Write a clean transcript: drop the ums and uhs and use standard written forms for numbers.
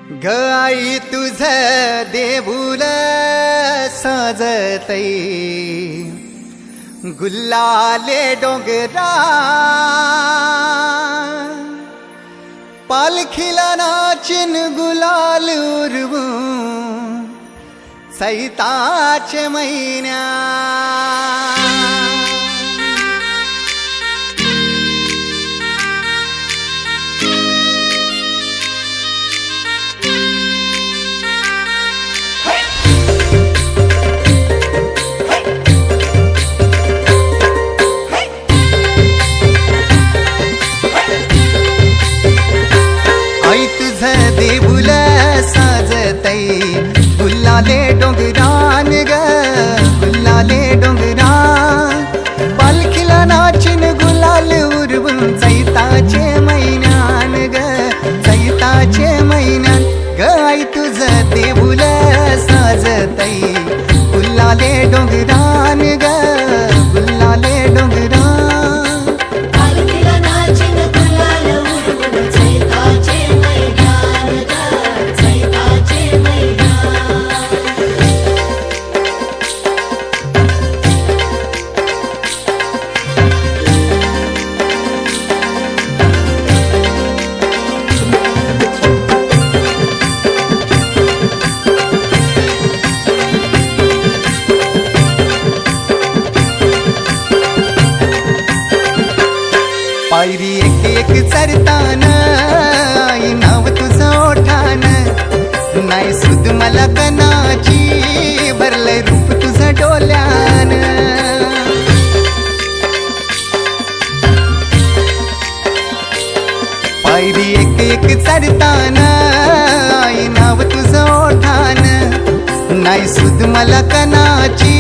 ग आई तुझ देऊळ साजतई गुल्लाले डोंगरा पालखीला नाचिन गुलाल उरवू सैताचे महिन्या आई तुझ देऊळ साजतई गुल्लाले डोंगरान ग गुल्लाले डोंगरान पालखीला नाचिन गुलाल उरवून चैताचे महिन्यान ग चैताचे महिन्यान ग आई तुझ देऊळ साजतई गुल्लाले डोंगरान ग गुल्लाले डोंगरान पायरी एक एक चरतान आई नाव तुझं ओठान नाही सुद मला कनाची भरलंय रूप तुझं डोल्यान पायरी एक एक चरतान आई नाव तुझं ओठान नाही सुद मला कनाची